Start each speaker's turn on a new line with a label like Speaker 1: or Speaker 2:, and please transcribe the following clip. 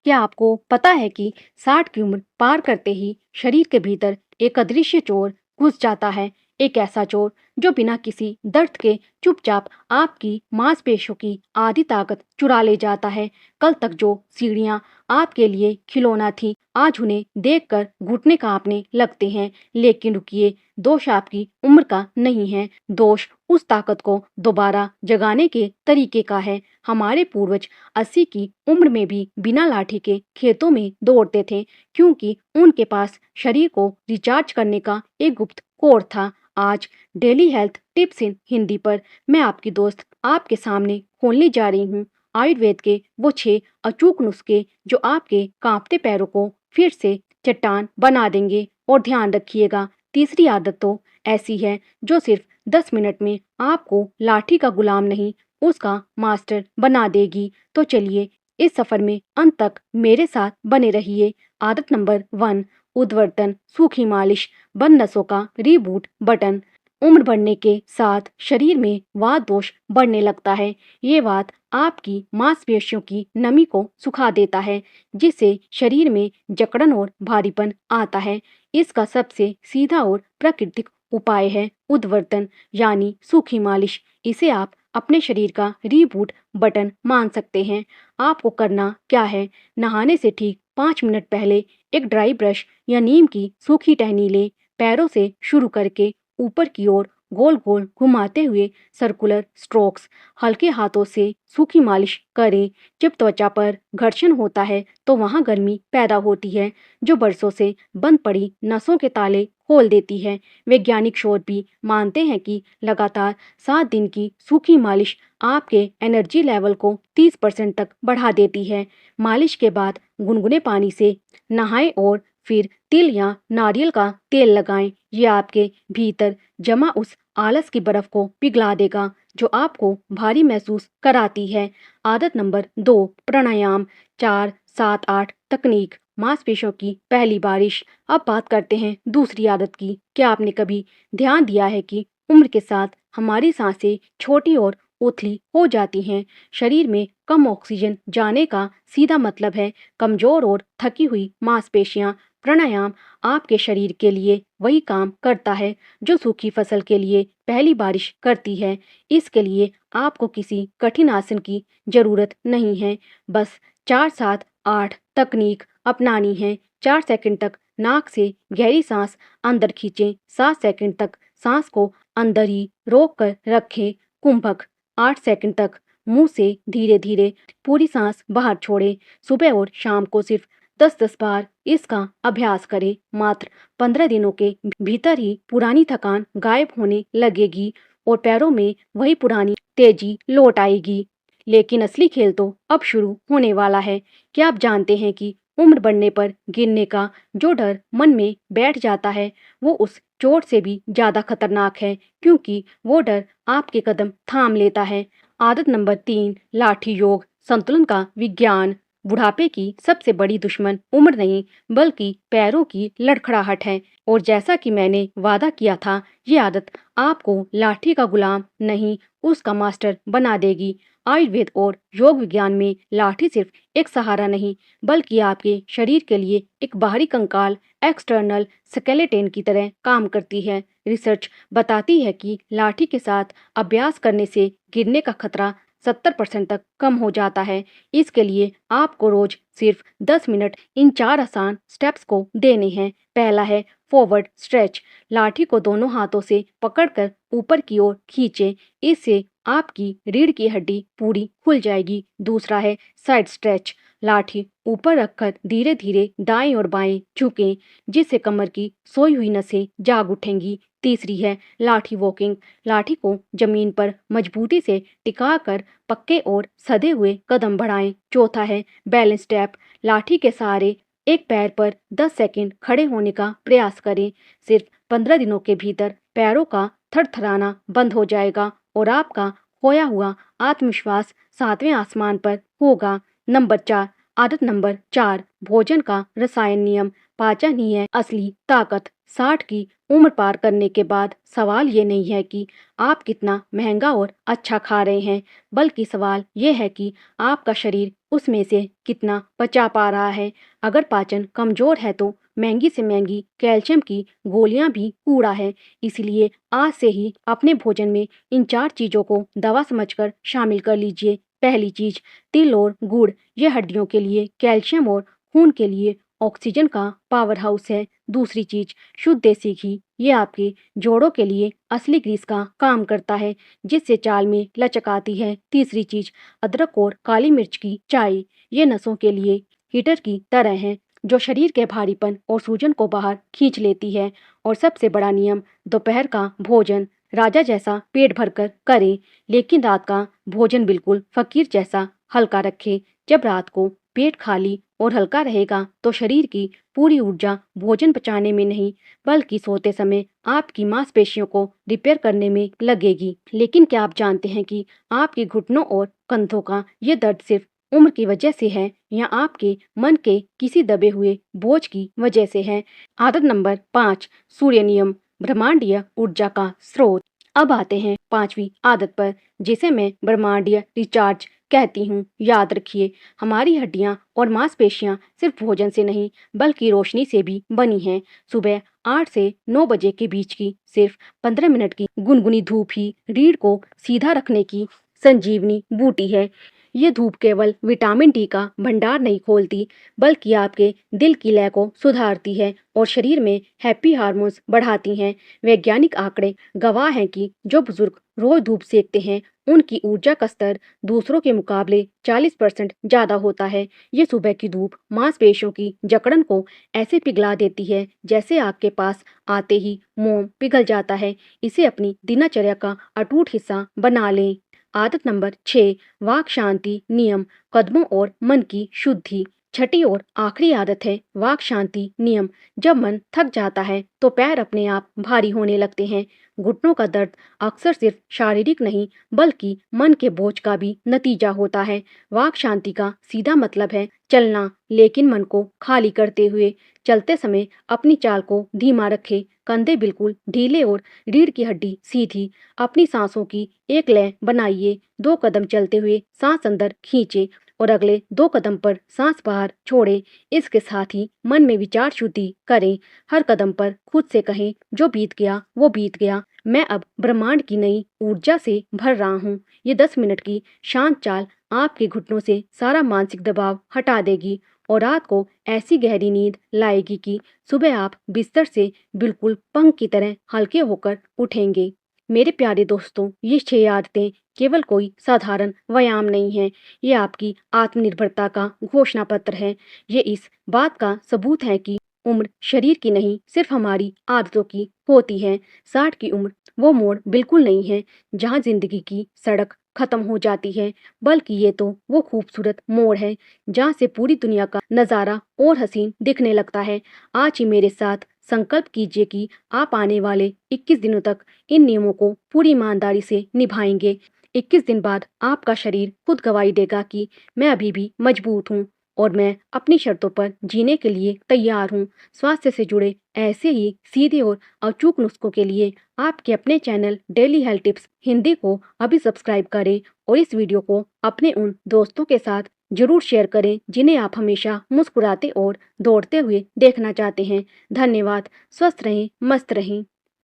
Speaker 1: क्या आपको पता है कि 60 की उम्र पार करते ही शरीर के भीतर एक अदृश्य चोर घुस जाता है। एक ऐसा चोर जो बिना किसी दर्द के चुपचाप आपकी मांसपेशियों की आधी ताकत चुरा ले जाता है। कल तक जो सीढ़ियां आपके लिए खिलौना थी, आज उन्हें देखकर घुटने कांपने लगते हैं। लेकिन रुकिए, दोष आपकी उम्र का नहीं है, दोष उस ताकत को दोबारा जगाने के तरीके का है। हमारे पूर्वज 80 की उम्र में भी बिना लाठी के खेतों में दौड़ते थे, क्योंकि उनके पास शरीर को रिचार्ज करने का एक गुप्त कोड था। आज डेली हेल्थ टिप्स इन हिंदी पर मैं आपकी दोस्त आपके सामने खोलने जा रही हूँ आयुर्वेद के वो 6 अचूक नुस्खे जो आपके कांपते पैरों को फिर से चट्टान बना देंगे। और ध्यान रखिएगा, तीसरी आदत तो ऐसी है जो सिर्फ 10 मिनट में आपको लाठी का गुलाम नहीं, उसका मास्टर बना देगी। तो चलिए, इस सफर में अंत तक मेरे साथ बने रहिए। आदत नंबर 1, उद्वर्तन सूखी मालिश, बंद नसों का रीबूट बटन। उम्र बढ़ने के साथ शरीर में वात दोष बढ़ने लगता है। ये वात आपकी मांसपेशियों की नमी को सुखा देता है, जिससे शरीर में जकड़न और भारीपन आता है। इसका सबसे सीधा और प्राकृतिक उपाय है उद्वर्तन, यानी सूखी मालिश। इसे आप अपने शरीर का रीबूट बटन मान सकते हैं। आपको करना क्या है, नहाने से ठीक 5 मिनट पहले एक ड्राई ब्रश या नीम की सूखी टहनी लें। पैरों से शुरू करके ऊपर की ओर गोल गोल घुमाते हुए सर्कुलर स्ट्रोक्स हल्के हाथों से सूखी मालिश करें। जब त्वचा पर घर्षण होता है तो वहां गर्मी पैदा होती है, जो बरसों से बंद पड़ी नसों के ताले खोल देती है। वैज्ञानिक शोध भी मानते हैं कि लगातार 7 दिन की सूखी मालिश आपके एनर्जी लेवल को 30% तक बढ़ा देती है। मालिश के बाद गुनगुने पानी से नहाएं और फिर तिल या नारियल का तेल लगाएं। ये आपके भीतर जमा उस आलस की बर्फ को पिघला देगा जो आपको भारी महसूस कराती है। आदत नंबर 2, प्राणायाम 4, 7, 8 तकनीक, मांसपेशियों की पहली बारिश। अब बात करते हैं दूसरी आदत की। क्या आपने कभी ध्यान दिया है कि उम्र के साथ हमारी सांसें छोटी और उथली हो जाती हैं? शरीर में कम ऑक्सीजन जाने का सीधा मतलब है कमजोर और थकी हुई मांसपेशियां। प्राणायाम आपके शरीर के लिए वही काम करता है जो सूखी फसल के लिए पहली बारिश करती है। इसके लिए आपको किसी कठिन आसन की जरूरत नहीं है, बस 4, 7, 8 तकनीक अपनानी है। 4 सेकंड तक नाक से गहरी सांस अंदर खींचें, 7 सेकंड तक सांस को अंदर ही रोक कर रखें। कुंभक 8 सेकंड तक मुंह से धीरे धीरे पूरी सांस बाहर छोड़ें। सुबह और शाम को सिर्फ 10-10 बार इसका अभ्यास करें। मात्र 15 दिनों के भीतर ही पुरानी थकान गायब होने लगेगी और पैरों में वही पुरानी तेजी लौट आएगी। लेकिन असली खेल तो अब शुरू होने वाला है। क्या आप जानते हैं कि उम्र बढ़ने पर गिरने का जो डर मन में बैठ जाता है, वो उस चोट से भी ज्यादा खतरनाक है, क्योंकि वो डर आपके कदम थाम लेता है। आदत नंबर 3, लाठी योग, संतुलन का विज्ञान। बुढ़ापे की सबसे बड़ी दुश्मन उम्र नहीं, बल्कि पैरों की लड़खड़ाहट है। और जैसा कि मैंने वादा किया था, ये आदत आपको लाठी का गुलाम नहीं, उसका मास्टर बना देगी। आयुर्वेद और योग विज्ञान में लाठी सिर्फ एक सहारा नहीं, बल्कि आपके शरीर के लिए एक बाहरी कंकाल, एक्सटर्नल स्केलेटन की तरह काम करती है। रिसर्च बताती है कि लाठी के साथ अभ्यास करने से गिरने का खतरा 70% तक कम हो जाता है। इसके लिए आपको रोज सिर्फ 10 मिनट इन 4 आसान स्टेप्स को देने हैं। पहला है फॉरवर्ड स्ट्रेच। लाठी को दोनों हाथों से पकड़कर ऊपर की ओर खींचें, इससे आपकी रीढ़ की हड्डी पूरी खुल जाएगी। दूसरा है साइड स्ट्रेच। लाठी ऊपर रखकर धीरे धीरे दाएं और बाएं झुकें, जिससे कमर की सोई हुई नसें जाग उठेंगी। तीसरी है लाठी वॉकिंग। लाठी को जमीन पर मजबूती से टिकाकर पक्के और सधे हुए कदम बढ़ाएं। चौथा है बैलेंस स्टेप। लाठी के सहारे एक पैर पर 10 सेकंड खड़े होने का प्रयास करें। सिर्फ 15 दिनों के भीतर पैरों का थरथराना बंद हो जाएगा और आपका खोया हुआ आत्मविश्वास 7वें आसमान पर होगा। नंबर 4, आदत नंबर 4, भोजन का रसायन नियम। पाचन ही है असली ताकत। 60 की उम्र पार करने के बाद सवाल ये नहीं है कि आप कितना महंगा और अच्छा खा रहे हैं, बल्कि सवाल ये है कि आपका शरीर उसमें से कितना पचा पा रहा है। अगर पाचन कमजोर है तो महंगी से महंगी कैल्शियम की गोलियां भी कूड़ा है। इसलिए आज से ही अपने भोजन में इन 4 चीजों को दवा समझकर शामिल कर लीजिए। पहली चीज, तिल और गुड़। ये हड्डियों के लिए कैल्शियम और खून के लिए ऑक्सीजन का पावर हाउस है। दूसरी चीज, शुद्ध देसी घी। ये आपके जोड़ों के लिए असली ग्रीस का काम करता है, जिससे चाल में लचक आती है। तीसरी चीज, अदरक और काली मिर्च की चाय। ये नसों के लिए हीटर की तरह है, जो शरीर के भारीपन और सूजन को बाहर खींच लेती है। और सबसे बड़ा नियम, दोपहर का भोजन राजा जैसा पेट भरकर करें, लेकिन रात का भोजन बिल्कुल फकीर जैसा हल्का रखें। जब रात को पेट खाली और हल्का रहेगा तो शरीर की पूरी ऊर्जा भोजन पचाने में नहीं, बल्कि सोते समय आपकी मांसपेशियों को रिपेयर करने में लगेगी। लेकिन क्या आप जानते हैं कि आपके घुटनों और कंधों का ये दर्द सिर्फ उम्र की वजह से है, या आपके मन के किसी दबे हुए बोझ की वजह से है? आदत नंबर 5, सूर्य नियम। ब्रह्मांडीय ऊर्जा का स्रोत। अब आते हैं 5वीं आदत पर, जिसे मैं ब्रह्मांडीय रिचार्ज कहती हूँ। याद रखिए, हमारी हड्डियाँ और मांसपेशियाँ सिर्फ भोजन से नहीं, बल्कि रोशनी से भी बनी हैं। सुबह 8 से 9 बजे के बीच की सिर्फ 15 मिनट की गुनगुनी धूप ही रीढ़ को सीधा रखने की संजीवनी बूटी है। ये धूप केवल विटामिन डी का भंडार नहीं खोलती, बल्कि आपके दिल की लय को सुधारती है और शरीर में हैप्पी हार्मोन्स बढ़ाती हैं। वैज्ञानिक आंकड़े गवाह हैं कि जो बुजुर्ग रोज धूप सेकते हैं, उनकी ऊर्जा का स्तर दूसरों के मुकाबले 40% ज्यादा होता है। ये सुबह की धूप मांसपेशियों की जकड़न को ऐसे पिघला देती है, जैसे आपके पास आते ही मोम पिघल जाता है। इसे अपनी दिनचर्या का अटूट हिस्सा बना लें। आदत नंबर 6, वाक शांति नियम। कदमों और मन की शुद्धि। छठी और आखिरी आदत है वाक शांति नियम। जब मन थक जाता है तो पैर अपने आप भारी होने लगते हैं। घुटनों का दर्द अक्सर सिर्फ शारीरिक नहीं, बल्कि मन के बोझ का भी नतीजा होता है। वाक शांति का सीधा मतलब है चलना, लेकिन मन को खाली करते हुए। चलते समय अपनी चाल को धीमा रखें, कंधे बिल्कुल ढीले और रीढ़ की हड्डी सीधी। अपनी सांसों की एक लय बनाइए। 2 कदम चलते हुए सांस अंदर खींचे और अगले 2 कदम पर सांस बाहर छोड़े। इसके साथ ही मन में विचार शुद्धि करें। हर कदम पर खुद से कहें, जो बीत गया वो बीत गया, मैं अब ब्रह्मांड की नई ऊर्जा से भर रहा हूँ। ये 10 मिनट की शांत चाल आपके घुटनों से सारा मानसिक दबाव हटा देगी और रात को ऐसी गहरी नींद लाएगी कि सुबह आप बिस्तर से बिल्कुल पंख की तरह हल्के होकर उठेंगे। मेरे प्यारे दोस्तों, ये 6 आदतें केवल कोई साधारण व्यायाम नहीं है, ये आपकी आत्मनिर्भरता का घोषणा पत्र है। ये इस बात का सबूत है कि उम्र शरीर की नहीं, सिर्फ हमारी आदतों की होती है। 60 की उम्र वो मोड़ बिल्कुल नहीं है जहाँ जिंदगी की सड़क खत्म हो जाती है, बल्कि ये तो वो खूबसूरत मोड़ है जहाँ से पूरी दुनिया का नज़ारा और हसीन दिखने लगता है। आज ही मेरे साथ संकल्प कीजिए कि आप आने वाले 21 दिनों तक इन नियमों को पूरी ईमानदारी से निभाएंगे। 21 दिन बाद आपका शरीर खुद गवाही देगा कि मैं अभी भी मजबूत हूँ और मैं अपनी शर्तों पर जीने के लिए तैयार हूँ। स्वास्थ्य से जुड़े ऐसे ही सीधे और अचूक नुस्खों के लिए आपके अपने channel daily health tips Hindi को अभी सब्सक्राइब करें और इस वीडियो को अपने उन दोस्तों के साथ जरूर शेयर करें जिन्हें आप हमेशा मुस्कुराते और दौड़ते हुए देखना चाहते हैं। धन्यवाद। स्वस्थ रहें, मस्त रहें।